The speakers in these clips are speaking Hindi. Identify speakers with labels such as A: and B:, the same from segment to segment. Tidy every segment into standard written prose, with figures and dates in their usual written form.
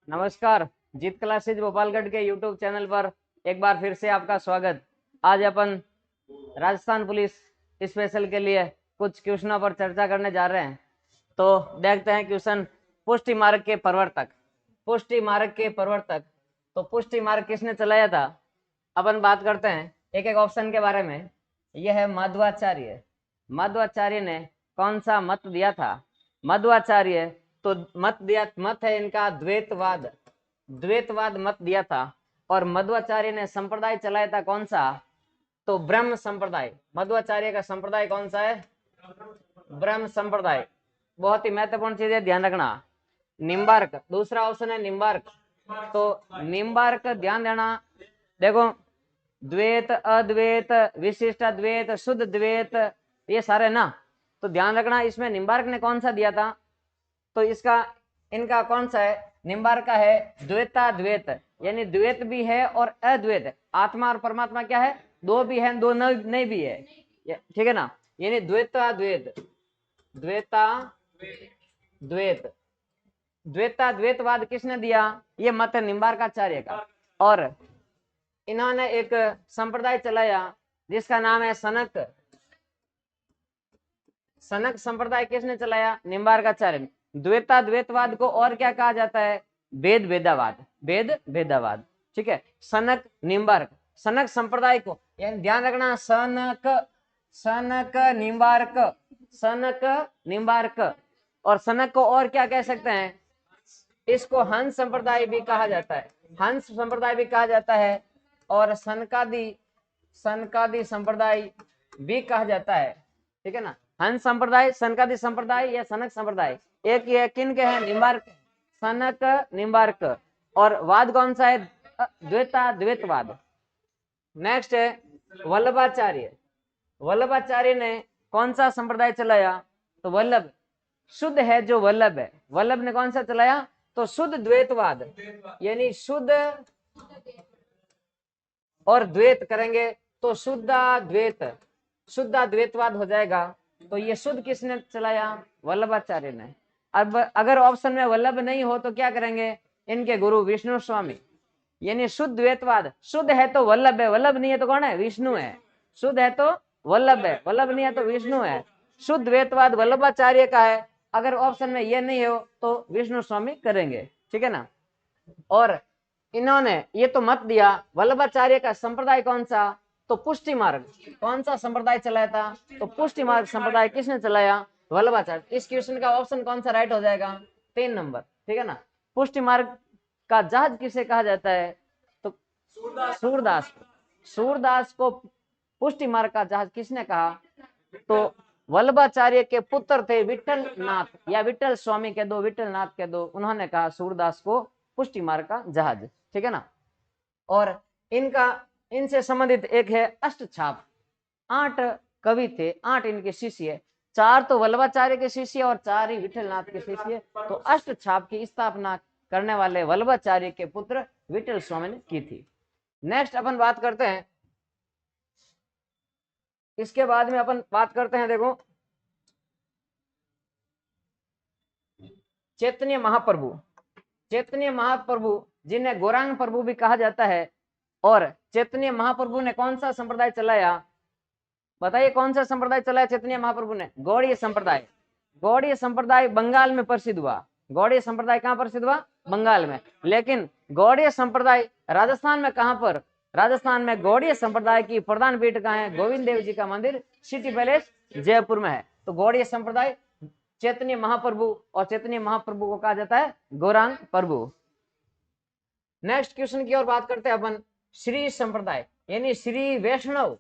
A: नमस्कार। जीत क्लासेज भोपालगढ़ के यूट्यूब चैनल पर एक बार फिर से आपका स्वागत। आज अपन राजस्थान पुलिस स्पेशल के लिए कुछ क्वेश्चनों पर चर्चा करने जा रहे हैं। तो देखते हैं क्वेश्चन। पुष्टि मार्ग के प्रवर्तक। पुष्टि मार्ग के प्रवर्तक, तो पुष्टि मार्ग किसने चलाया था? अपन बात करते हैं एक एक ऑप्शन के बारे में। यह है मध्वाचार्य। मध्वाचार्य ने कौन सा मत दिया था? मध्वाचार्य तो मत है इनका द्वैतवाद। द्वैतवाद मत दिया था। और मध्वाचार्य ने संप्रदाय चलाया था कौन सा? तो ब्रह्म संप्रदाय। मध्वाचार्य का संप्रदाय कौन सा है? ब्रह्म संप्रदाय। बहुत ही महत्वपूर्ण चीज है, ध्यान रखना। निम्बार्क, दूसरा ऑप्शन है निम्बार्क। तो निम्बार्क ध्यान देना। देखो, द्वैत, अद्वैत, विशिष्ट अद्वैत, शुद्ध द्वैत, ये सारे ना, तो ध्यान रखना इसमें निम्बार्क ने कौन सा दिया था। तो इसका इनका कौन सा है? निम्बार्क का है द्वैताद्वैत, यानी द्वैत भी है और अद्वैत। आत्मा और परमात्मा क्या है? दो भी है, दो नहीं भी है, ठीक है ना। यानी द्वैताद्वैत, द्वैताद्वैत, द्वैताद्वैतवाद किसने दिया? ये मत है निम्बार्काचार्य का। और इन्होंने एक संप्रदाय चलाया जिसका नाम है सनक। सनक संप्रदाय किसने चलाया? निम्बार्काचार्य ने। द्वैताद्वैतवाद को और क्या कहा जाता है? वेद वेदावाद। वेद वेदावाद, ठीक है। सनक निम्बार्क, सनक संप्रदाय को, यानी ध्यान रखना, सनक, सनक निम्बार्क, सनक निम्बार्क। और सनक को और क्या कह सकते हैं? इसको हंस संप्रदाय भी कहा जाता है, हंस संप्रदाय भी कहा जाता है। और सनकादि, सनकादि संप्रदाय भी कहा जाता है, ठीक है ना। हंस संप्रदाय, सनकादि संप्रदाय या सनक संप्रदाय, एक ये किन के हैं? निम्बार्क, सनक निम्बार्क। और वाद कौन सा है? द्वैताद्वैतवाद। नेक्स्ट है वल्लभाचार्य। वल्लभाचार्य ने कौन सा संप्रदाय चलाया? तो वल्लभ, शुद्ध है जो वल्लभ है, वल्लभ ने कौन सा चलाया? तो शुद्ध द्वैतवाद, यानी शुद्ध और द्वैत करेंगे तो शुद्धाद्वैत, शुद्धाद्वैतवाद हो जाएगा। तो ये शुद्ध किसने चलाया? वल्लभाचार्य ने। अब अगर ऑप्शन में वल्लभ नहीं हो तो क्या करेंगे? इनके गुरु विष्णु स्वामी, यानी शुद्ध द्वैतवाद। शुद्ध है तो वल्लभ है, वल्लभ नहीं है तो कौन है? विष्णु है। शुद्ध है तो वल्लभ है, वल्लभ नहीं है तो विष्णु है। शुद्ध द्वैतवाद वल्लभाचार्य का है। अगर ऑप्शन में ये नहीं हो तो विष्णु स्वामी करेंगे, ठीक है ना। और इन्होंने ये तो मत दिया। वल्लभाचार्य का संप्रदाय कौन सा? तो पुष्टि मार्ग। कौन सा संप्रदाय चलाया था? तो पुष्टि मार्ग संप्रदाय किसने चलाया? वल्लभाचार्य। इस क्वेश्चन का ऑप्शन कौन सा राइट हो जाएगा? 3 नंबर, ठीक है ना। पुष्टि मार्ग का जहाज किसे कहा जाता है? तो सूरदास को। सूरदास को पुष्टि मार्ग का जहाज किसने कहा? तो वल्लभाचार्य के पुत्र थे विठल नाथ, या विठल स्वामी के दो, विठल नाथ के दो, उन्होंने कहा सूरदास को पुष्टि मार्ग का जहाज, ठीक है ना। और इनका, इनसे संबंधित एक है अष्टछाप। 8 कवि थे, 8 इनके शिष्य, 4 तो वल्लभाचार्य के शिष्य और 4 ही विठलनाथ के शिष्य। तो अष्टछाप की स्थापना करने वाले वल्लभाचार्य के पुत्र विठल स्वामी ने की थी। नेक्स्ट अपन बात करते हैं, इसके बाद में अपन बात करते हैं, देखो, चैतन्य महाप्रभु। चैतन्य महाप्रभु जिन्हें गौरांग प्रभु भी कहा जाता है। और चैतन्य महाप्रभु ने कौन सा संप्रदाय चलाया? बताइए कौन सा संप्रदाय चलाया चैतन्य महाप्रभु ने? गौड़ीय संप्रदाय। गौड़ीय संप्रदाय बंगाल में प्रसिद्ध हुआ। गौड़ीय संप्रदाय कहाँ प्रसिद्ध हुआ? बंगाल में। लेकिन गौड़ीय संप्रदाय राजस्थान में कहाँ पर? राजस्थान में गौड़ीय संप्रदाय की प्रधान पीठ कहाँ है? गोविंद देव जी का मंदिर सिटी पैलेस जयपुर में है। तो गौड़ीय संप्रदाय, चैतन्य महाप्रभु, और चैतन्य महाप्रभु को कहा जाता है गौरांग प्रभु। नेक्स्ट क्वेश्चन की ओर बात करते हैं अपन। श्री संप्रदाय, यानी श्री वैष्णव।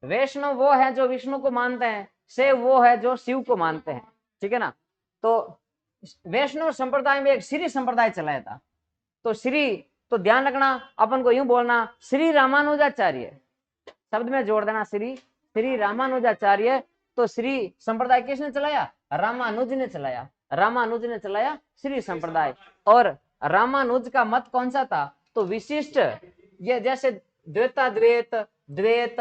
A: वैष्णव वो है जो विष्णु को मानते हैं, शैव वो है जो शिव को मानते हैं, ठीक है ना। तो वैष्णव संप्रदाय में एक श्री संप्रदाय चलाया था। तो श्री, तो ध्यान रखना, अपन को यूं बोलना श्री रामानुजाचार्य, शब्द में जोड़ देना श्री, श्री रामानुजाचार्य। तो श्री संप्रदाय किसने चलाया? रामानुज ने चलाया। रामानुज ने चलाया श्री संप्रदाय। और रामानुज का मत कौन सा था? तो विशिष्ट, ये जैसे द्वैताद्वैत, द्वैत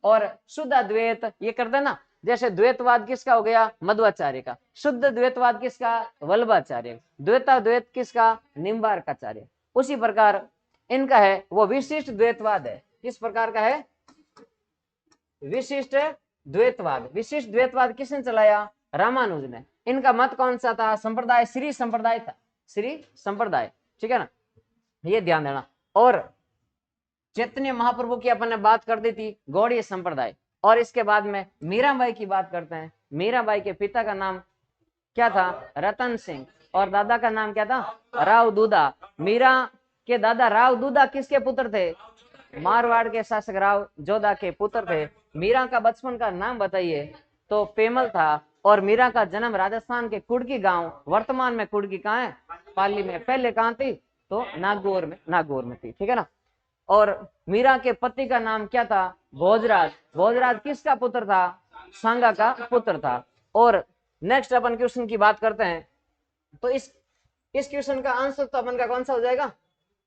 A: और शुद्धाद्वैत, ये करते ना, जैसे द्वैतवाद किसका हो गया, मध्वाचार्य का। शुद्ध द्वैतवाद किसका, वल्लभाचार्य। द्वैताद्वैत किसका, निम्बार्काचार्य। उसी प्रकार इनका है वो विशिष्ट द्वैतवाद है। किस प्रकार का है, विशिष्ट द्वैतवाद। विशिष्ट द्वैतवाद किसने चलाया, रामानुज ने। इनका मत कौन सा था, संप्रदाय श्री संप्रदाय था, श्री संप्रदाय, ठीक है ना, ये ध्यान देना। और चैतन्य महाप्रभु की अपन ने बात कर दी थी, गौड़ीय संप्रदाय। और इसके बाद में मीराबाई की बात करते हैं। मीराबाई के पिता का नाम क्या था, रतन सिंह, और दादा का नाम क्या था, राव दूधा। मीरा के दादा राव दूधा किसके पुत्र थे, मारवाड़ के शासक राव जोधा के पुत्र थे। मीरा का बचपन का नाम बताइए, तो पेमल था। और मीरा का जन्म राजस्थान के कुड़की गांव, वर्तमान में कुड़की कहाँ है, पाली में, पहले कहाँ थी, तो नागौर में थी, ठीक है ना। और मीरा के पति का नाम क्या था, भोजराज। भोजराज किसका पुत्र था, सांगा का पुत्र था। और नेक्स्ट अपन क्वेश्चन की बात करते हैं, तो इस क्वेश्चन का आंसर तो अपन का कौन सा हो जाएगा,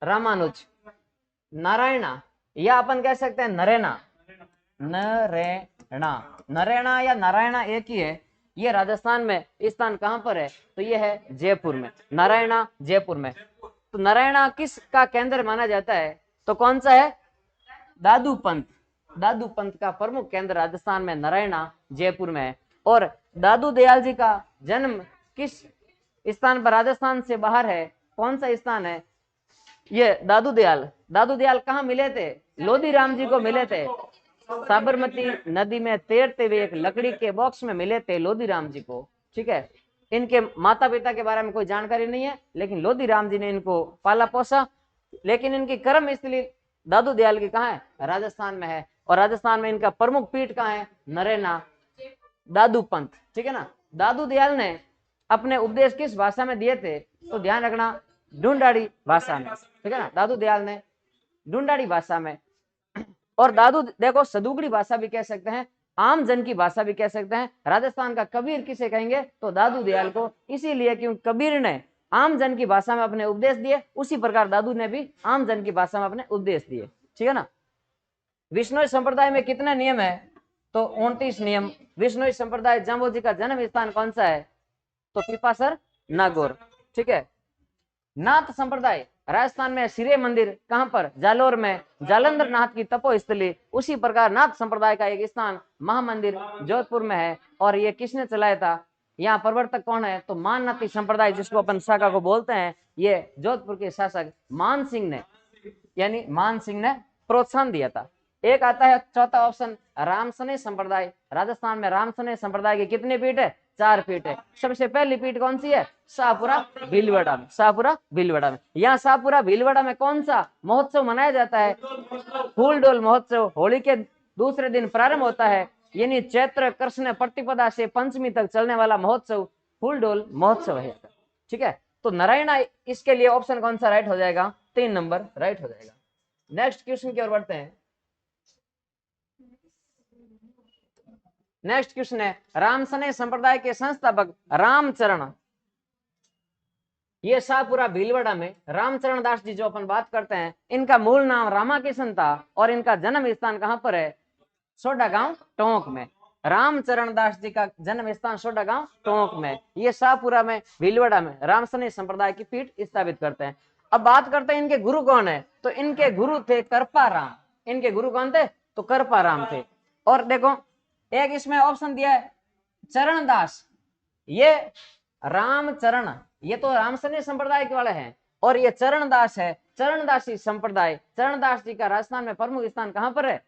A: रामानुज। नारायणा, या अपन कह सकते हैं नरेना, नरेना या नारायणा एक ही है। ये राजस्थान में स्थान कहां पर है, तो ये है जयपुर में, नारायणा जयपुर में। तो नारायणा किस का केंद्र माना जाता है, तो कौन सा है, दादू पंथ। दादू पंथ का प्रमुख केंद्र राजस्थान में नारायणा जयपुर में है। और दादू दयाल जी का जन्म किस स्थान पर राजस्थान से बाहर है, कौन सा स्थान है, ये दादू दयाल कहाँ मिले थे, लोधी राम जी को मिले थे। साबरमती नदी में तैरते हुए एक लकड़ी के बॉक्स में मिले थे लोधी राम जी को, ठीक है। इनके माता पिता के बारे में कोई जानकारी नहीं है, लेकिन लोधी राम जी ने इनको पाला पोसा। लेकिन इनकी कर्म स्थली दादू दयाल की कहाँ है, राजस्थान में है। और राजस्थान में इनका प्रमुख पीठ कहाँ है, नरेना, दादू पंथ, ठीक है ना। दादू दयाल ने अपने उपदेश किस भाषा में दिए थे, तो ध्यान रखना, ढूंढाड़ी भाषा में, ठीक है ना। दादू दयाल ने ढूंढाड़ी भाषा में। और दादू देखो सदुगड़ी भाषा भी कह सकते हैं, आम जन की भाषा भी कह सकते हैं। राजस्थान का कबीर किसे कहेंगे, तो दादू दयाल को, इसीलिए क्योंकि कबीर ने आम जन की भाषा में अपने उपदेश दिए, उसी प्रकार दादू ने भी आम जन की भाषा में अपने उपदेश दिए, ठीक है ना। विष्णु संप्रदाय में कितने नियम है, तो 29 नियम। विष्णु संप्रदाय जाम्बोजी का जन्म स्थान कौन सा है, तो पिपासर नागौर, ठीक है। नाथ संप्रदाय राजस्थान में सिरे मंदिर कहां पर, जालोर में, जालंधर नाथ की तपोस्थली। उसी प्रकार नाथ संप्रदाय का एक स्थान महामंदिर जोधपुर में है। और ये किसने चलाया था, यहाँ प्रवर्तक कौन है, तो माननाथी संप्रदाय, जिसको अपन शाखा को बोलते हैं, ये जोधपुर के शासक मान सिंह ने, यानी मान सिंह ने प्रोत्साहन दिया था। एक आता है चौथा ऑप्शन, रामसने संप्रदाय। राजस्थान में रामसने संप्रदाय के कितने पीठ है, 4 पीठ है। सबसे पहली पीठ कौन सी है, शाहपुरा भीलवाड़ा में, शाहपुरा भीलवाड़ा में। यहाँ शाहपुरा भीलवाड़ा में कौन सा महोत्सव मनाया जाता है, फूल डोल महोत्सव। होली के दूसरे दिन प्रारंभ होता है, यानी चैत्र कृष्ण प्रतिपदा से पंचमी तक चलने वाला महोत्सव फूल डोल महोत्सव है, ठीक है। तो नारायणा इसके लिए ऑप्शन कौन सा राइट हो जाएगा, 3 नंबर राइट हो जाएगा। नेक्स्ट क्वेश्चन की ओर बढ़ते हैं। नेक्स्ट क्वेश्चन है, रामसने संप्रदाय के संस्थापक रामचरण। ये शाहपुरा भीलवाड़ा में रामचरण दास जी जो अपन बात करते हैं, इनका मूल नाम रामाकिशन था। और इनका जन्म स्थान कहां पर है, सोडा गांव टोंक में। रामचरण दास जी का जन्म स्थान सोडा गांव टोंक में। ये शाहपुरा में भीलवाड़ा में रामसने संप्रदाय की पीठ स्थापित करते हैं। अब बात करते हैं इनके गुरु कौन है, तो इनके गुरु थे कृपाराम। इनके गुरु कौन थे, तो कृपाराम थे। और देखो एक इसमें ऑप्शन दिया है चरणदास, ये रामचरण, ये तो रामसने संप्रदाय के वाले हैं। और ये चरणदास है, चरणदासी संप्रदाय। चरणदास जी का राजस्थान में प्रमुख स्थान कहां पर है,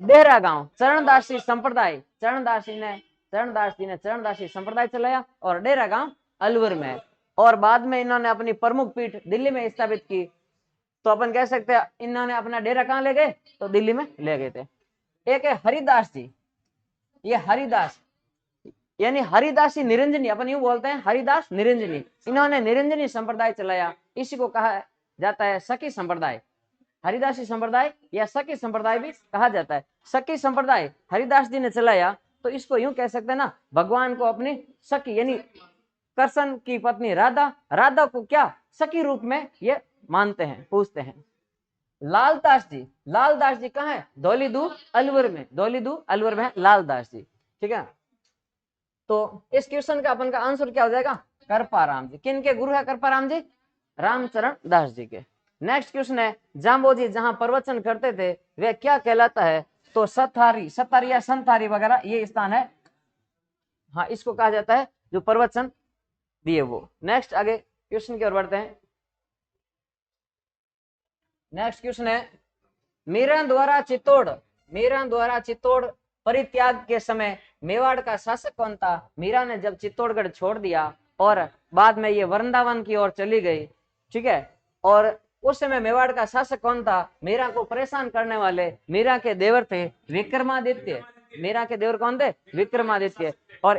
A: डेरा गांव। चरणदासी संप्रदाय, चरणदास जी ने चरणदासी संप्रदाय चलाया, और डेरा गांव अलवर में। और बाद में इन्होंने अपनी प्रमुख पीठ दिल्ली में स्थापित की। तो अपन कह सकते हैं इन्होंने अपना डेरा कहां ले गए, तो दिल्ली में ले गए थे। एक है हरिदास जी, ये हरिदास यानी हरिदासी निरंजनी, अपन यूं बोलते हैं हरिदास निरंजनी। इन्होंने निरंजनी संप्रदाय चलाया, इसी को कहा जाता है सखी संप्रदाय। हरिदासी संप्रदाय या सखी संप्रदाय भी कहा जाता है। सखी संप्रदाय हरिदास जी ने चलाया, तो इसको यूं कह सकते हैं ना, भगवान को अपनी सखी यानी कृष्ण की पत्नी राधा को क्या सखी रूप में ये मानते हैं, पूछते हैं। लालदास जी कहाँ है, धौलीदू अलवर में। धौलीदू अलवर में लालदास जी। ठीक है। तो इस क्वेश्चन का अपन का आंसर क्या हो जाएगा, कृपाराम जी। किन के गुरु है कृपाराम जी, रामचरण दास जी के। नेक्स्ट क्वेश्चन है, जाम्बोजी जहां प्रवचन करते थे वह क्या कहलाता है, तो सत्थारी, सत्थारी या संथारी वगैरह ये स्थान है, हाँ इसको कहा जाता है जो प्रवचन दिए वो। नेक्स्ट आगे क्वेश्चन की ओर बढ़ते हैं। नेक्स्ट क्वेश्चन है, मीरा द्वारा चित्तौड़ परित्याग के समय मेवाड़ का शासक कौन था। मीरा ने जब चित्तौड़गढ़ छोड़ दिया और बाद में ये वृंदावन की ओर चली गई, ठीक है, और उस समय मेवाड़ का शासक कौन था, मीरा को परेशान करने वाले मीरा के देवर थे विक्रमादित्य। मीरा के देवर कौन थे, विक्रमादित्य। और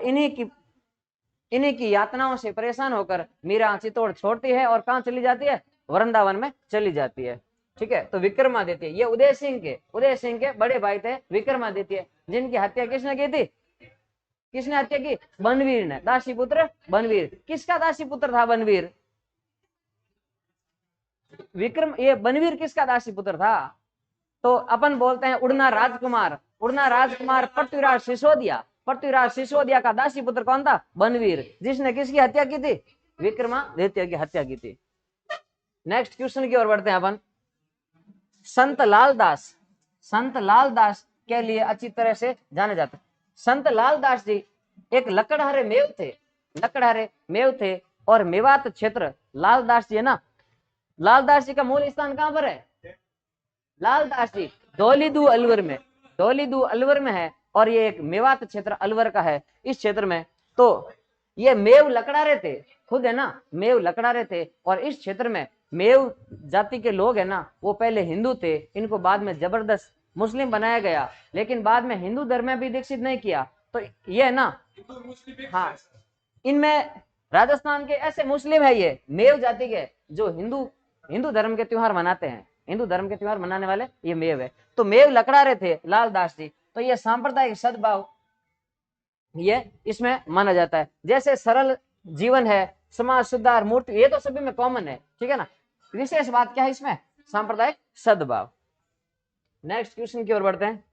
A: इन्हीं की यातनाओं से परेशान होकर मीरा चित्तौड़ छोड़ती है और कहाँ चली जाती है, वृंदावन में चली जाती है, ठीक है। तो विक्रमादित्य ये उदय सिंह के बड़े भाई थे विक्रमादित्य, जिनकी हत्या किसने की थी, किसने हत्या की, बनवीर ने, दासी पुत्र बनवीर। किसका दासी पुत्र था बनवीर, विक्रम, ये बनवीर किसका दासी पुत्र था, तो अपन बोलते हैं उड़ना राजकुमार पृथ्वीराज सिसोदिया का दासी पुत्र कौन था, बनवीर, जिसने किसकी हत्या की थी, विक्रमादित्य की हत्या की थी। नेक्स्ट क्वेश्चन की ओर बढ़ते हैं अपन। संत लाल दास के लिए अच्छी तरह से जाने जाते। संत लाल दास जी एक लकड़हारे मेव थे और मेवात क्षेत्र, लालदास जी है ना, लालदास जी का मूल स्थान कहां पर है, लालदास जी धौलीदू अलवर में है, और ये एक मेवात क्षेत्र अलवर का है। इस क्षेत्र में तो ये मेव लकड़ारे थे, खुद है ना मेव लकड़ारे थे, और इस क्षेत्र में मेव जाति के लोग है ना वो पहले हिंदू थे, इनको बाद में जबरदस्त मुस्लिम बनाया गया, लेकिन बाद में हिंदू धर्म में भी दीक्षित नहीं किया। तो ये है ना, हाँ इनमें राजस्थान के ऐसे मुस्लिम है ये मेव जाति के जो हिंदू धर्म के त्योहार मनाते हैं, हिंदू धर्म के त्योहार मनाने वाले ये मेव है। तो मेव लकड़ारे थे लालदास जी। तो ये सांप्रदायिक सद्भाव ये इसमें माना जाता है। जैसे सरल जीवन है, समाज सुधार, मूर्ति, ये तो सभी में कॉमन है, ठीक है ना। विशेष बात क्या है इसमें, सांप्रदायिक सद्भाव। नेक्स्ट क्वेश्चन की ओर बढ़ते हैं।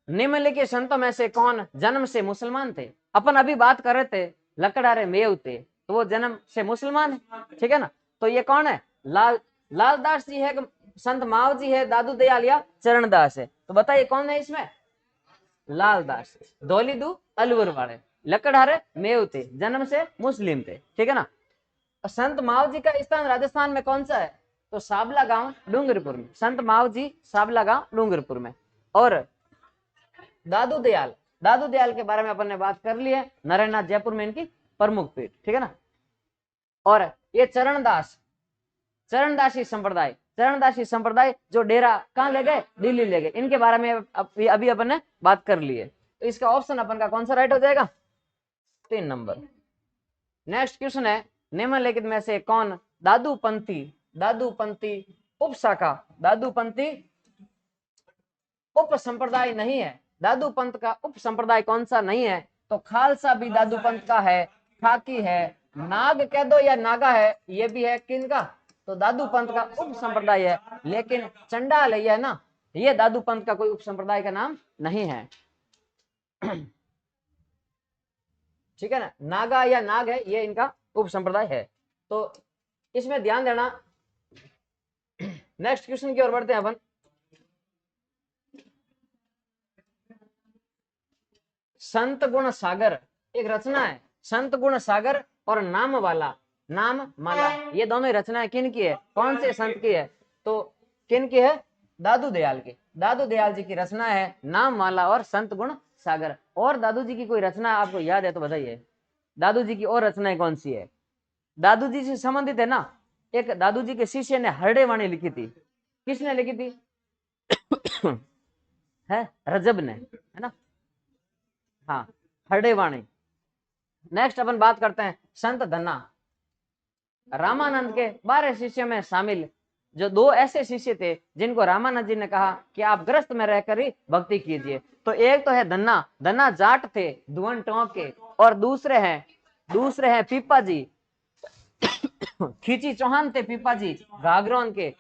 A: निम्नलिखित संतों में से कौन जन्म से मुसलमान थे। अपन अभी बात कर रहे थे लकड़हारे मेव थे, तो वो जन्म से मुसलमान है, ठीक है ना। तो ये कौन है, लालदास जी है, संत माव जी है, दादू दयाल या चरणदास है। तो बताइए कौन है इसमें, लालदास, धौलीदू अलवर वाले, लकड़हारे मेव थे, जन्म से मुस्लिम थे, ठीक है ना। संत माव जी का स्थान राजस्थान में कौन सा है, तो साबला गांव डूंगरपुर में, संत माव जी साबला गांव डूंगरपुर में। और दादू दयाल के बारे में अपन ने बात कर ली है, नारायणनाथ जयपुर में इनकी प्रमुख पीठ, ठीक है ना। और ये चरणदासी संप्रदाय जो डेरा कहाँ ले गए, दिल्ली ले गए, इनके बारे में अभी अपन ने बात कर ली है। तो इसका ऑप्शन अपन का कौन सा राइट हो जाएगा, 3 नंबर। नेक्स्ट क्वेश्चन है, निम्नलिखित में से कौन दादूपंथी उप संप्रदाय नहीं है। दादू पंथ का उप संप्रदाय कौन सा नहीं है, तो खालसा भी दादू पंथ का है, खाकी है, नाग कह दो या नागा है, ये भी है किनका, तो दादू पंथ का उप संप्रदाय है। लेकिन चंडाल है ना, ये दादू पंथ का कोई उप संप्रदाय का नाम नहीं है, ठीक है ना। नागा या नाग है, ये इनका उप संप्रदाय है। तो इसमें ध्यान देना। नेक्स्ट क्वेश्चन की ओर बढ़ते हैं अपन। संत गुण सागर एक रचना है, संत गुण सागर और नाम माला, ये दोनों रचनाएं किन की है, कौन से संत की है, तो किन की है, दादू दयाल जी की रचना है नाम माला और संत गुण सागर। और दादू जी की कोई रचना आपको याद है तो बताइए, दादू जी की और रचनाएं कौन सी है। दादू जी से संबंधित है ना, एक दादू जी के शिष्य ने हरडे वाणी लिखी थी, किसने लिखी थी है रजब ने, है ना, हाँ हरडे वाणी। नेक्स्ट अपन बात करते हैं संत धन्ना, रामानंद के 12 शिष्य में शामिल जो 2 ऐसे शिष्य थे जिनको रामानंद जी ने कहा कि आप ग्रस्त में रहकर ही भक्ति कीजिए। तो एक तो है धन्ना जाट थे धुवन टोंक के, और दूसरे हैं पीपा जी खींची चौहान थे, पीपा जी घाघरोन के,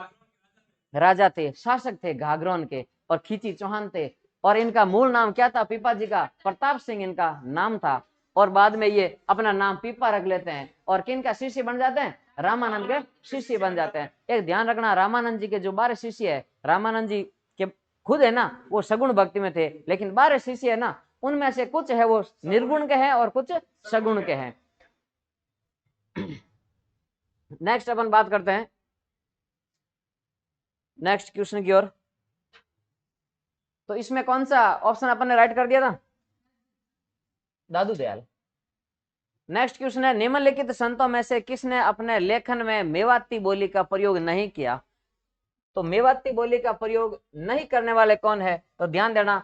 A: राजा थे, शासक थे घाघरोन के, और खींची चौहान थे। और इनका मूल नाम क्या था? पीपा जी का प्रताप सिंह इनका नाम था। और बाद में ये अपना नाम पीपा रख लेते हैं और किन का शिष्य बन जाते हैं? रामानंद के शिष्य बन जाते हैं। एक ध्यान रखना, रामानंद जी के जो 12 शिष्य है, रामानंद जी के खुद है ना वो सगुण भक्ति में थे, लेकिन 12 शिष्य है ना उनमें से कुछ है वो निर्गुण के हैं और कुछ सगुण के हैं। नेक्स्ट अपन बात करते हैं नेक्स्ट क्वेश्चन की ओर। तो इसमें कौन सा ऑप्शन अपन ने राइट कर दिया था? दादू दयाल। नेक्स्ट क्वेश्चन है, निम्नलिखित संतों में से किसने अपने लेखन में मेवाती बोली का प्रयोग नहीं किया? तो मेवाती बोली का प्रयोग नहीं करने वाले कौन है? तो ध्यान देना,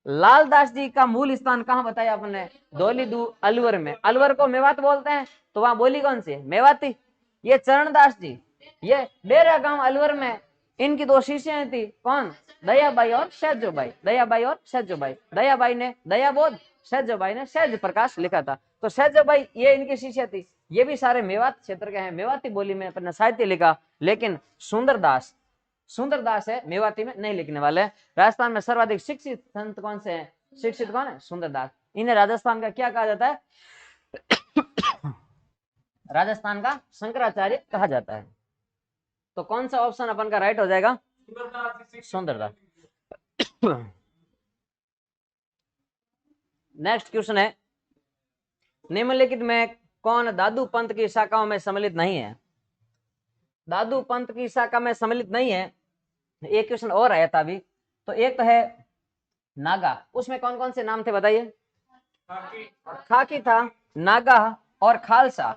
A: लालदास जी का मूल स्थान कहाँ बताया आपने? धौलीदू अलवर में। अलवर को मेवात बोलते हैं, तो वहां बोली कौन सी है? मेवाती। ये चरणदास जी, ये डेरा गांव अलवर में इनकी 2 शिष्य थी, कौन? दयाबाई और सहजोबाई। दयाबाई और सहजोबाई। दयाबाई ने दयाबोध, सहजोबाई ने सहज प्रकाश लिखा था। तो सहजोबाई ये इनकी शिष्य थी। ये भी सारे मेवात क्षेत्र के हैं, मेवाती बोली में अपना साहित्य लिखा। लेकिन सुंदरदास, सुंदरदास है मेवाती में नहीं लिखने वाले। राजस्थान में सर्वाधिक शिक्षित संत कौन से हैं? शिक्षित कौन है? सुंदरदास। इन्हें राजस्थान का क्या कहा जाता है? राजस्थान का शंकराचार्य कहा जाता है। तो कौन सा ऑप्शन अपन का राइट हो जाएगा? सुंदरदास। नेक्स्ट क्वेश्चन है, निम्नलिखित में कौन दादू पंथ की शाखाओं में सम्मिलित नहीं है? दादू पंथ की शाखा में सम्मिलित नहीं है। एक क्वेश्चन और आया था अभी। तो एक तो है नागा, उसमें कौन कौन से नाम थे बताइए? खाकी था, नागा और खालसा।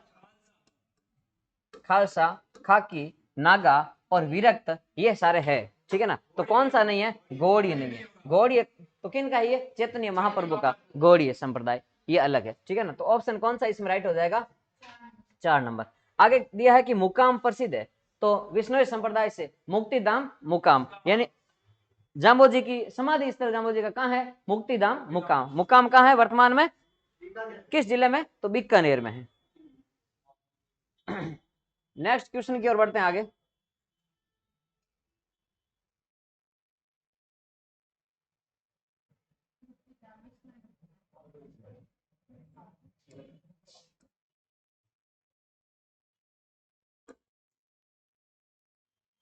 A: खालसा, खाकी, नागा और विरक्त, ये सारे है। ठीक है ना? तो कौन सा नहीं है? गौड़ीय नहीं है। गौड़ीय तो किन का है? ये चैतन्य महाप्रभु का गौड़ीय संप्रदाय, ये अलग है। ठीक है ना? तो ऑप्शन कौन सा इसमें राइट हो जाएगा? 4 नंबर। आगे दिया है कि मुकाम प्रसिद्ध है, तो विष्णु संप्रदाय से मुक्तिधाम मुकाम, यानी जाम्बो जी की समाधि स्थल जाम्बो जी का कहाँ है? मुक्तिधाम मुकाम। मुकाम कहाँ है वर्तमान में? किस जिले में? तो बीकानेर में है। नेक्स्ट क्वेश्चन की ओर बढ़ते हैं आगे।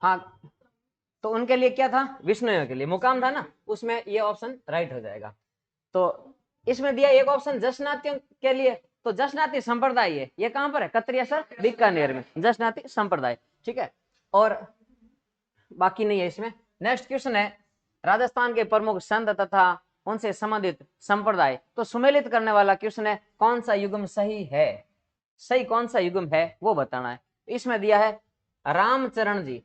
A: हाँ, तो उनके लिए क्या था? विष्णु के लिए मुकाम था ना, उसमें ये ऑप्शन राइट हो जाएगा। तो इसमें दिया एक ऑप्शन जसनातियों के लिए, तो जसनाती संप्रदाय है, ये कहां पर है? कतरियासर बीकानेर में जसनाती संप्रदाय। ठीक है, और बाकी नहीं है इसमें। नेक्स्ट क्वेश्चन है, राजस्थान के प्रमुख संत तथा उनसे संबंधित संप्रदाय तो सुमेलित करने वाला क्वेश्चन है, कौन सा युग्म सही है? सही कौन सा युग्म है वो बताना है। इसमें दिया है रामचरण जी,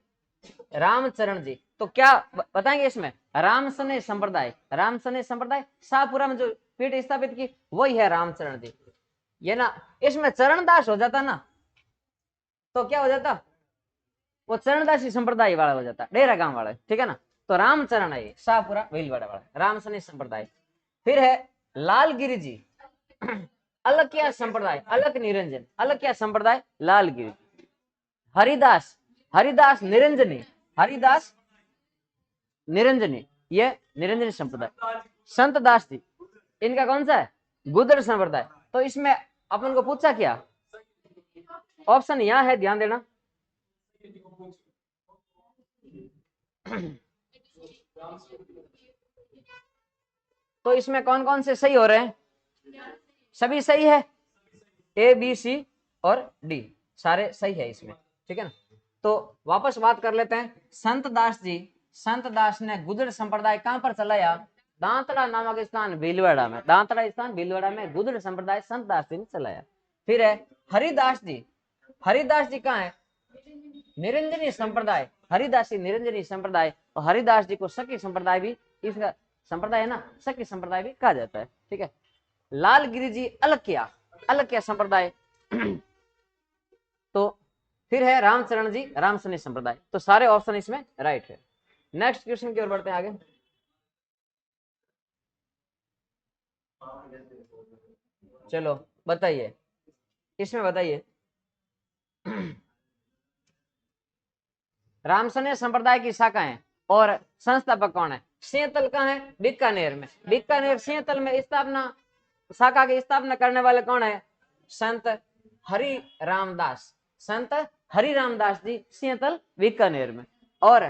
A: रामचरण जी। तो क्या बताएंगे इसमें? रामसने संप्रदाय, रामसने संप्रदाय शाहपुरा में जो पीठ स्थापित की वही है रामचरण जी। ये ना, इसमें चरणदास हो जाता ना तो क्या हो जाता? वो चरणदासी संप्रदाय वाला हो जाता, डेरा गांव वाला। ठीक है ना? तो रामचरण है शाहपुरा भीलवाड़ा वाला, रामसनी संप्रदाय। फिर है लालगिरी जी, अलकिया संप्रदाय, अलक निरंजन, अलकिया संप्रदाय लालगिरी। हरिदास, हरिदास निरंजनी, हरिदास निरंजनी, ये निरंजनी संप्रदाय। संत दास जी, इनका कौन सा है? गुदर संप्रदाय। तो इसमें अपन को पूछा क्या? ऑप्शन यहां है, ध्यान देना। तो इसमें कौन कौन से सही हो रहे हैं? सभी सही है, ए बी सी और डी सारे सही है इसमें। ठीक है ना? तो वापस बात कर लेते हैं। संत दास जी, संत दास ने गुदड़ संप्रदाय कहां पर चलाया? दांतड़ा नामक स्थान भीलवाड़ा में, दांतड़ा स्थान भीलवाड़ा में गुदड़ संप्रदाय संत दास जी ने चलाया। फिर है हरिदास जी, हरिदास जी कहाँ है? निरंजनी संप्रदाय, हरिदासी निरंजनी संप्रदाय। और हरिदास जी को सखी संप्रदाय भी, इसका संप्रदाय है ना, सखी संप्रदाय भी कहा जाता है। ठीक है। लालगिरी जी अलकिया, अलकिया संप्रदाय। तो फिर है रामचरण जी रामसनी संप्रदाय। तो सारे ऑप्शन इसमें राइट है। नेक्स्ट क्वेश्चन की ओर बढ़ते हैं आगे। चलो बताइए, इसमें बताइए रामसने संप्रदाय की शाखा है और संस्थापक कौन है? सिंहतल कहाँ है? बीकानेर में। बीकानेर सिंहतल में स्थापना, शाखा की स्थापना करने वाले कौन है? संत हरि रामदास। संत हरि रामदास जी सिंहतल बीकानेर में। और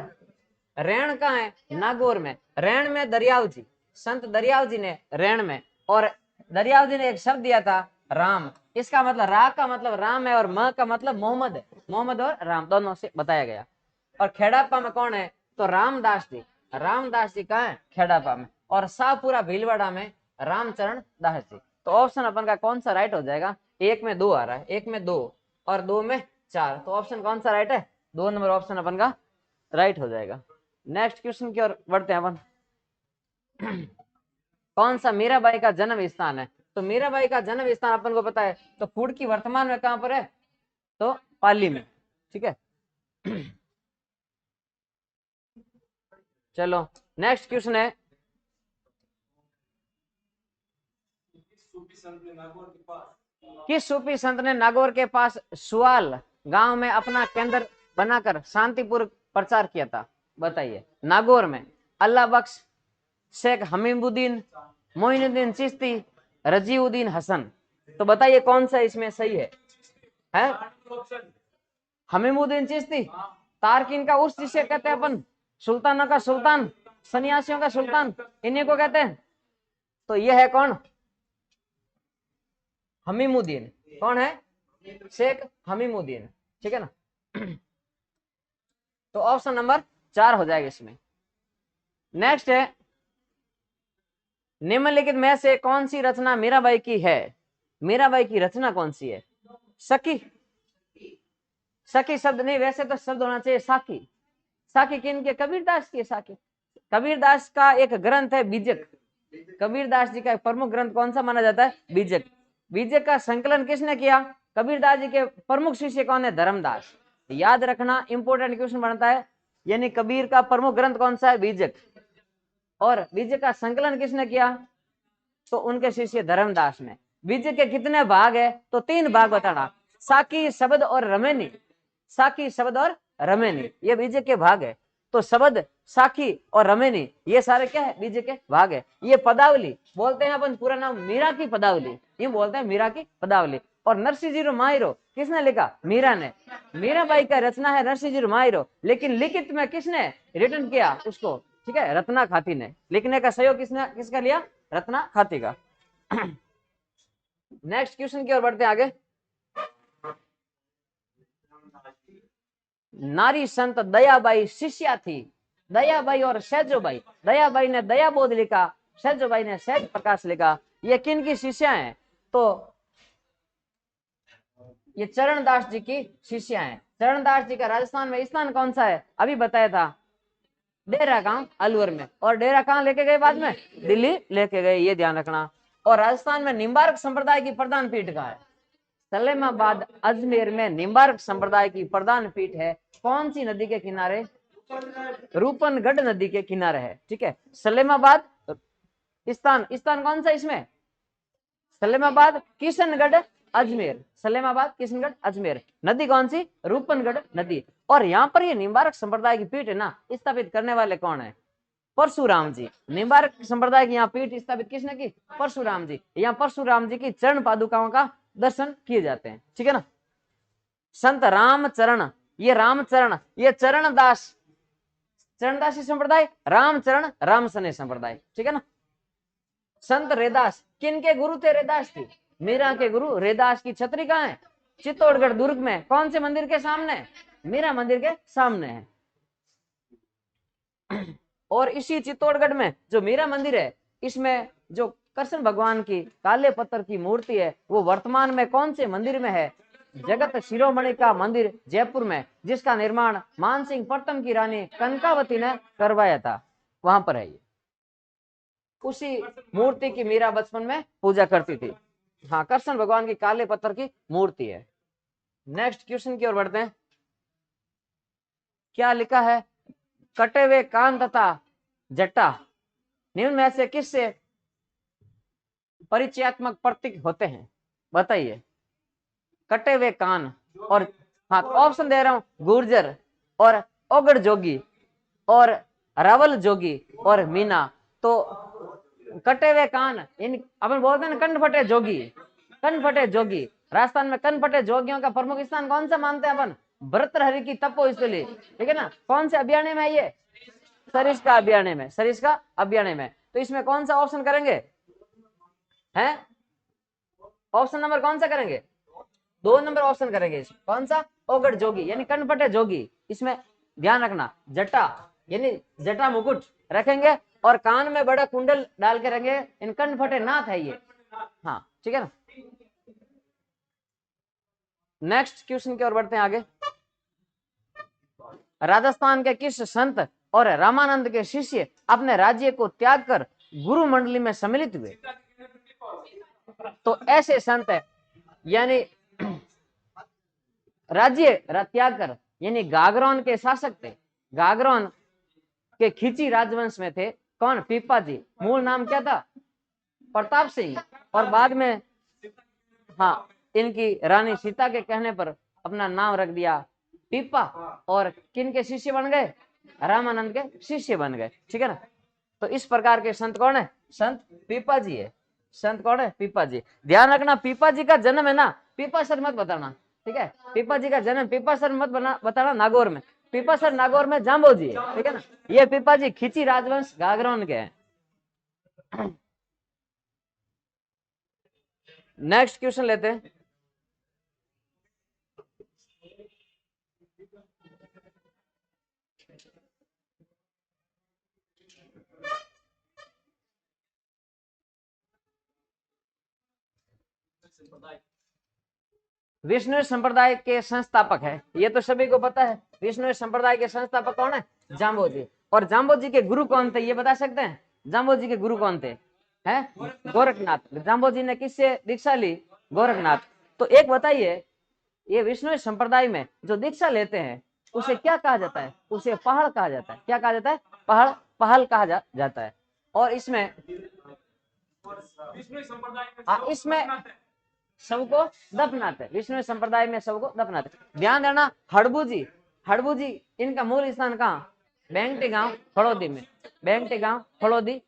A: रैण कहाँ है? नागौर में। रैण में दरियाव जी, संत दरियाव जी ने रैण में, और दरियाव जी ने एक शब्द दिया था राम। इसका मतलब रा का मतलब राम है और म का मतलब मोहम्मद है। मोहम्मद और राम दोनों से बताया गया। और खेड़ापा में कौन है? तो रामदास जी। रामदास जी कहाँ है? खेड़ापा में। और शाहपुरा भीलवाड़ा में रामचरण दास जी। तो ऑप्शन अपन का कौन सा राइट हो जाएगा? एक में 2 आ रहा है, एक में 2 और 2 में 4, तो ऑप्शन कौन सा राइट है? 2 नंबर ऑप्शन अपन का राइट हो जाएगा। नेक्स्ट क्वेश्चन की ओर बढ़ते हैं अपन। कौन सा मीराबाई का जन्म स्थान है? तो मीराबाई का जन्म स्थान अपन को पता है, तो फूड की वर्तमान में कहां पर है? तो पाली में। ठीक है। चलो नेक्स्ट क्वेश्चन है, किस सूफी संत ने नागौर के पास सुआल गांव में अपना केंद्र बनाकर शांतिपूर्वक प्रचार किया था? बताइए। नागौर में अल्लाह बख्श, शेख हमीमुद्दीन, मोइनुद्दीन चिश्ती, रजीउद्दीन हसन। तो बताइए कौन सा इसमें सही है? हमीमुद्दीन चिश्ती। तारकिन का उर्स जिसे कहते हैं अपन, सुल्तानों का सुल्तान, सन्यासियों का सुल्तान, इन्हीं को कहते हैं। तो यह है कौन? हमीमुद्दीन। कौन है? शेख हमीमुद्दीन। ठीक है ना। तो ऑप्शन नंबर 4 हो जाएगा इसमें। नेक्स्ट है, निम्नलिखित में से कौन सी रचना मीराबाई की है? मीराबाई की रचना कौन सी है? सखी। सखी शब्द नहीं, वैसे तो शब्द होना चाहिए साखी। साखी किन के? कबीरदास की साखी। कबीरदास का एक ग्रंथ है बीजक। कबीरदास जी का एक प्रमुख ग्रंथ कौन सा माना जाता है? बीजक। बीजक का संकलन किसने किया? कबीरदास जी के प्रमुख शिष्य कौन है? धर्मदास। याद रखना, इंपोर्टेंट क्वेश्चन बनता है। यानी कबीर का प्रमुख ग्रंथ कौन सा है? बीजक। और बीजक का संकलन किसने किया? तो उनके शिष्य धर्मदास ने। बीजक के कितने भाग है? तो 3 भाग बताना, साकी, शब्द और रमेनी। साकी, शब्द और रमेनी, ये बीजक के भाग है। तो शब्द, साखी और रमेनी ये सारे क्या है? बीजक के भाग है। ये पदावली बोलते हैं अपन, पूरा नाम मीरा की पदावली, ये बोलते हैं मीरा की पदावली। और नरसिंह जीरो माहिरो किसने लिखा? मीरा ने। मीराबाई का रचना है नरसिंह जीरो माहिरो, लेकिन लिखित में किसने रिटर्न किया उसको? ठीक है, रत्ना खाती ने। लिखने का सहयोग किसका लिया? रत्ना खाती का। नेक्स्ट क्वेश्चन की ओर बढ़ते हैं आगे। नारी संत दयाबाई शिष्या थी। दयाबाई और सहजोबाई। दयाबाई ने दया बोध लिखा, सहजोबाई ने सहज प्रकाश लिखा। ये किन की शिष्या हैं? तो ये चरणदास जी की शिष्या हैं। चरणदास जी का राजस्थान में स्थान कौन सा है? अभी बताया था, डेरा गांव अलवर में। और डेरा कहां लेके गए बाद में? दिल्ली लेके गए, ये ध्यान रखना। और राजस्थान में निम्बार्क संप्रदाय की प्रधान पीठ कहां है? सलेमाबाद अजमेर में निम्बार्क संप्रदाय की प्रधान पीठ है। कौन सी नदी के किनारे? रूपनगढ़ नदी के किनारे है। ठीक है। सलेमाबाद स्थान कौन सा इसमें? सलेमाबाद, किशनगढ़, अजमेर। सलेमाबाद, किशनगढ़, अजमेर। नदी कौन सी? रूपनगढ़ नदी। और यहाँ पर ये निम्बार्क संप्रदाय की पीठ है ना, स्थापित करने वाले कौन है? परशुराम जी। निम्बार्क संप्रदाय की यहाँ पीठ स्थापित किसने की? परशुराम जी। यहाँ परशुराम जी की चरण पादुकाओं का दर्शन किए जाते हैं। ठीक है ना। संत रामचरण, ये रामचरण, ये चरणदास, चरणदासी संप्रदाय, रामचरण रामसने संप्रदाय। ठीक है ना। संत रेदास, किन के गुरु थे? रेदास की। मीरा के गुरु रेदास की छतरी कहाँ है? चित्तौड़गढ़ दुर्ग में। कौन से मंदिर के सामने? मीरा मंदिर के सामने है। और इसी चित्तौड़गढ़ में जो मीरा मंदिर है, इसमें जो कृष्ण भगवान की काले पत्थर की मूर्ति है, वो वर्तमान में कौन से मंदिर में है? जगत शिरोमणि का मंदिर जयपुर में, जिसका निर्माण मानसिंह प्रथम की रानी कनकावती ने करवाया था, वहां पर है ये। उसी मूर्ति की मीरा बचपन में पूजा करती थी। हाँ, कृष्ण भगवान की काले पत्थर की मूर्ति है। नेक्स्ट क्वेश्चन की ओर बढ़ते हैं। क्या लिखा है? कटे हुए कान तथा जटा निम्न में से किससे परिचयात्मक प्रतीक होते हैं? बताइए। कटे हुए कान और, हाँ ऑप्शन दे रहा हूं, गुर्जर और ओगड़ जोगी और रावल जोगी और मीना। तो कटे हुए कान, इन अपन बोलते हैं ना कन फटे जोगी, कन फटे जोगी। राजस्थान में कन फटे जोगियों का प्रमुख स्थान कौन सा मानते हैं अपन? भर्तृहरि की तपोस्थली, ठीक है ना। कौन से अभियान में है ये? सरिस्का अभियान में, सरिस्का अभियान में। तो इसमें कौन सा ऑप्शन करेंगे? हैं, ऑप्शन नंबर कौन सा करेंगे? 2 नंबर ऑप्शन करेंगे। कौन सा? ओगड़ जोगी यानी कनपटे जोगी। इसमें ध्यान रखना, जटा यानी जटा मुकुट रखेंगे और कान में बड़ा कुंडल डाल के रखेंगे, इन कनफटे नाथ है ये। हाँ ठीक है ना। नेक्स्ट क्वेश्चन की ओर बढ़ते हैं आगे। राजस्थान के किस संत और रामानंद के शिष्य अपने राज्य को त्याग कर गुरु मंडली में सम्मिलित हुए? तो ऐसे संत है यानी राज्य त्याग कर, यानी गागरौन के शासक थे, गागरौन के खिची राजवंश में थे। कौन? पीपा जी। मूल नाम क्या था? प्रताप सिंह। और बाद में हाँ इनकी रानी सीता के कहने पर अपना नाम रख दिया पीपा, और किन के शिष्य बन गए? रामानंद के शिष्य बन गए, ठीक है ना। तो इस प्रकार के संत कौन है? संत पीपा जी है। संत कौन है? पीपा जी। ध्यान रखना, पीपा जी का जन्म है ना, पीपा सर मत बताना, ठीक है। पीपा जी का जन्म पीपा सर मत बताना नागौर में, पीपा सर नागौर में जाम्बो जी है, ठीक है ना। ये पीपा जी खिची राजवंश गागरौन के हैं। नेक्स्ट क्वेश्चन लेते हैं। विष्णु संप्रदाय के संस्थापक है, ये तो सभी को पता है। विष्णु संप्रदाय के संस्थापक कौन है? जाम्बो जी। और जाम्बो जी के गुरु कौन थे, ये बता सकते हैं? जाम्बो जी के गुरु कौन थे? हैं? गोरखनाथ। जाम्बो जी ने किससे दीक्षा ली? गोरखनाथ। तो एक बताइए, ये विष्णु संप्रदाय में जो दीक्षा लेते हैं उसे क्या कहा जाता है? उसे पहाड़ कहा जाता है। क्या कहा जाता है? पहाड़, पहाड़ कहा जाता है। और इसमें इसमें सबको दफनाते, विष्णु संप्रदाय में सबको दफनाते। ध्यान देना, हड़बू जी, हड़बू जी इनका मूल स्थान कहाँ? बेंगटी गांव फड़ोदी में, बेंगटी गांव फड़ोदी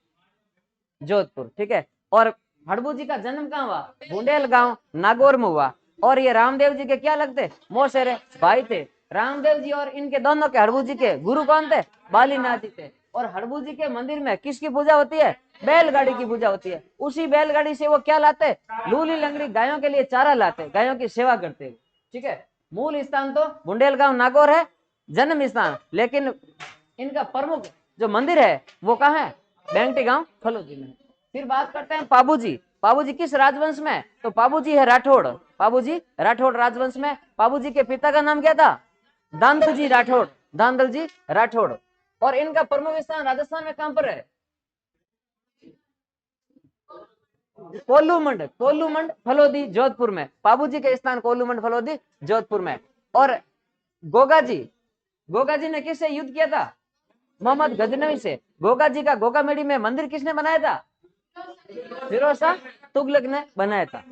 A: जोधपुर, ठीक है। और हड़बू जी का जन्म कहाँ हुआ? बुंडेल गांव नागौर में हुआ। और ये रामदेव जी के क्या लगते? मौसेरे भाई थे। रामदेव जी और इनके दोनों के, हड़बू जी के गुरु कौन थे? बालीनाथ जी थे। और हड़बू जी के मंदिर में किसकी पूजा होती है? बैलगाड़ी की पूजा होती है। उसी बैलगाड़ी से वो क्या लाते? लूली लंगड़ी गायों के लिए चारा लाते, गायों की सेवा करते, ठीक है। मूल स्थान तो बुंडेल गांव नागौर है जन्म स्थान, लेकिन इनका प्रमुख जो मंदिर है वो कहाँ है? बेंगटी गांव फलोदी में। फिर बात करते हैं पाबूजी। पाबूजी किस राजवंश में? तो पाबूजी है राठौड़, पाबूजी राठौड़ राजवंश में। पाबूजी के पिता का नाम क्या था? दांदल जी राठौड़, दांदल जी राठौड़। और इनका प्रमुख स्थान राजस्थान में कहां पर है? कोल्लूमंड, कोल्लूमंड फलोदी जोधपुर में। पाबूजी के स्थान कोल्लूमंड फलोदी जोधपुर में। और गोगा जी, गोगा जी ने किससे युद्ध किया था? मोहम्मद गजनवी से। गोगा जी का गोगामेड़ी में मंदिर किसने बनाया था? फिरोज शाह तुगलक ने बनाया था।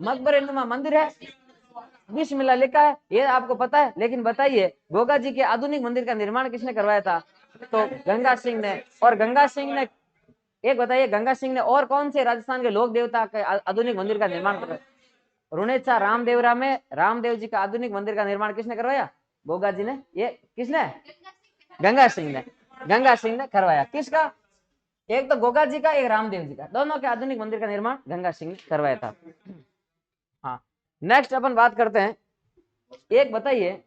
A: मकबरे नुमा मंदिर है, बिस्मिल्लाह लिखा है, ये आपको पता है। लेकिन बताइए, गोगा जी के आधुनिक मंदिर का निर्माण किसने करवाया था? तो गंगा सिंह ने। और गंगा सिंह ने, एक बताइए, गंगा सिंह ने और कौन से राजस्थान के लोक देवता के आधुनिक मंदिर का निर्माण करवाया? रुणेचा रामदेवरा में रामदेव जी का आधुनिक मंदिर का निर्माण किसने करवाया? गोगा जी ने। ये किसने? गंगा सिंह ने, गंगा सिंह ने करवाया। किसका? एक तो गोगा जी का, एक रामदेव जी का, दोनों के आधुनिक मंदिर का निर्माण गंगा सिंह ने करवाया था। हाँ, नेक्स्ट अपन बात करते हैं। एक बताइए,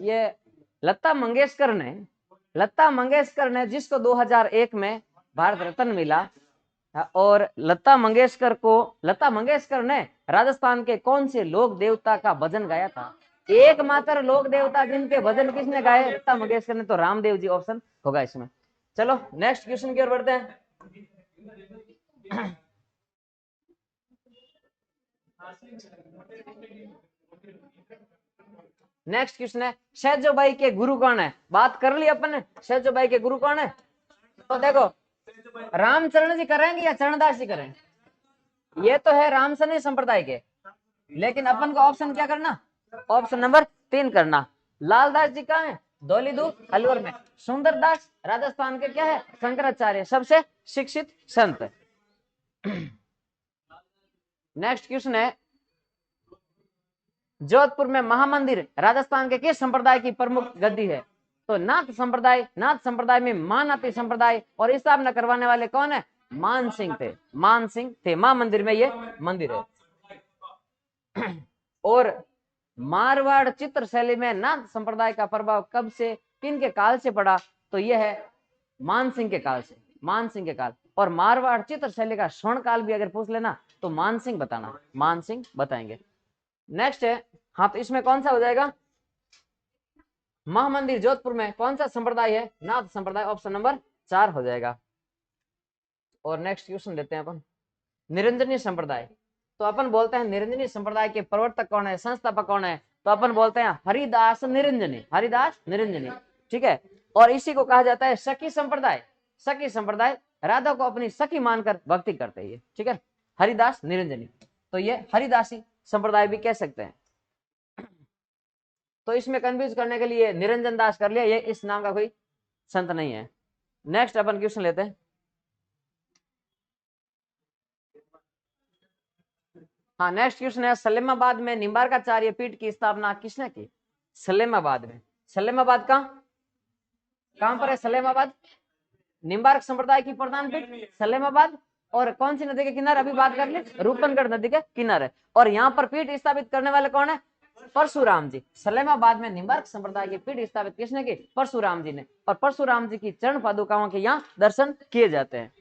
A: ये लता मंगेशकर ने, लता मंगेशकर ने जिसको 2001 में भारत रत्न मिला, और लता मंगेशकर ने राजस्थान के कौन से लोक देवता का भजन गाया था? एकमात्र लोक देवता जिनके भजन किसने गाए? लता मंगेशकर ने। तो रामदेव जी ऑप्शन होगा इसमें। चलो नेक्स्ट क्वेश्चन की ओर बढ़ते हैं। नेक्स्ट क्वेश्चन है, शहजोबाई के गुरु कौन है? बात कर ली अपन ने, शहजोबाई के गुरु कौन है? तो देखो, रामचरण जी करेंगे या चरणदास जी करेंगे? ये तो है रामसरणी संप्रदाय के, लेकिन अपन को ऑप्शन क्या करना? ऑप्शन नंबर 3 करना। लालदास जी कहाँ है? धौलीधु अलवर में। सुंदरदास राजस्थान के क्या है? शंकराचार्य, सबसे शिक्षित संत। नेक्स्ट क्वेश्चन है, जोधपुर में महामंदिर राजस्थान के किस संप्रदाय की प्रमुख गद्दी है? तो नाथ संप्रदाय। नाथ संप्रदाय में मानाती संप्रदाय और स्थापना करवाने वाले कौन है? मान सिंह थे। मान सिंह थे। महामंदिर में ये मंदिर है। और मारवाड़ चित्र शैली में नाथ संप्रदाय का प्रभाव कब से, किन के काल से पड़ा? तो यह है मान सिंह के काल से। मान सिंह के काल। और मारवाड़ चित्र शैली का स्वर्ण काल भी अगर पूछ लेना तो मान सिंह बताना, मान सिंह बताएंगे। नेक्स्ट है, हाँ तो इसमें कौन सा हो जाएगा? महामंदिर जोधपुर में कौन सा संप्रदाय है? नाथ संप्रदाय, ऑप्शन नंबर 4 हो जाएगा। और नेक्स्ट क्वेश्चन लेते हैं अपन, निरंजनी संप्रदाय। तो अपन बोलते हैं निरंजनी संप्रदाय के प्रवर्तक कौन है, संस्थापक कौन है? तो अपन बोलते हैं हरिदास निरंजनी। हरिदास निरंजनी, ठीक है। और इसी को कहा जाता है सखी संप्रदाय। सखी संप्रदाय राधा को अपनी सखी मानकर भक्ति करते हैं, ठीक है, हरिदास निरंजनी। तो ये हरिदासी संप्रदाय भी कह सकते हैं। तो इसमें कंफ्यूज करने के लिए निरंजन दास कर लिया, ये इस नाम का कोई संत नहीं है। नेक्स्ट अपन क्वेश्चन लेते हैं। हाँ नेक्स्ट क्वेश्चन है, सलेमाबाद में निम्बार्काचार्य पीठ की स्थापना किसने की? सलेमाबाद में। सलेमाबाद कहां पर है? सलेमाबाद निम्बार्क संप्रदाय की प्रधान पीठ सलेमाबाद। और कौन सी नदी के किनारे? अभी बात कर ले, रूपनगढ़ नदी के किनारे। और यहाँ पर पीठ स्थापित करने वाले कौन है? परशुराम जी। सलेमाबाद में निम्बार्क संप्रदाय की पीठ स्थापित किसने की? परशुराम जी ने। और परशुराम जी की चरण पादुकाओं के यहाँ दर्शन किए जाते हैं।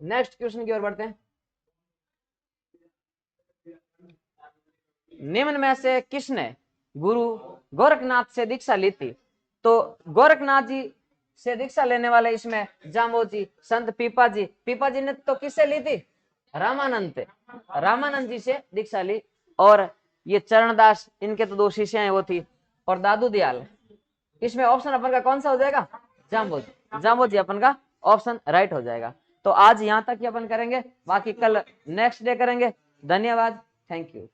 A: नेक्स्ट क्वेश्चन की ओर बढ़ते हैं। निम्न में से किसने गुरु गोरखनाथ से दीक्षा ली थी? तो गोरखनाथ जी से दीक्षा लेने वाले इसमें जाम्बो जी, संत पीपा जी। पीपा जी ने तो किससे ली थी? रामानंद थे। रामानंद जी से दीक्षा ली। और ये चरणदास, इनके तो 2 शिष्याएं वो थी। और दादू दयाल। इसमें ऑप्शन अपन का कौन सा हो जाएगा? जाम्बो जी। जाम्बो जी अपन का ऑप्शन राइट हो जाएगा। तो आज यहाँ तक ही अपन करेंगे, बाकी कल नेक्स्ट डे करेंगे। धन्यवाद, थैंक यू।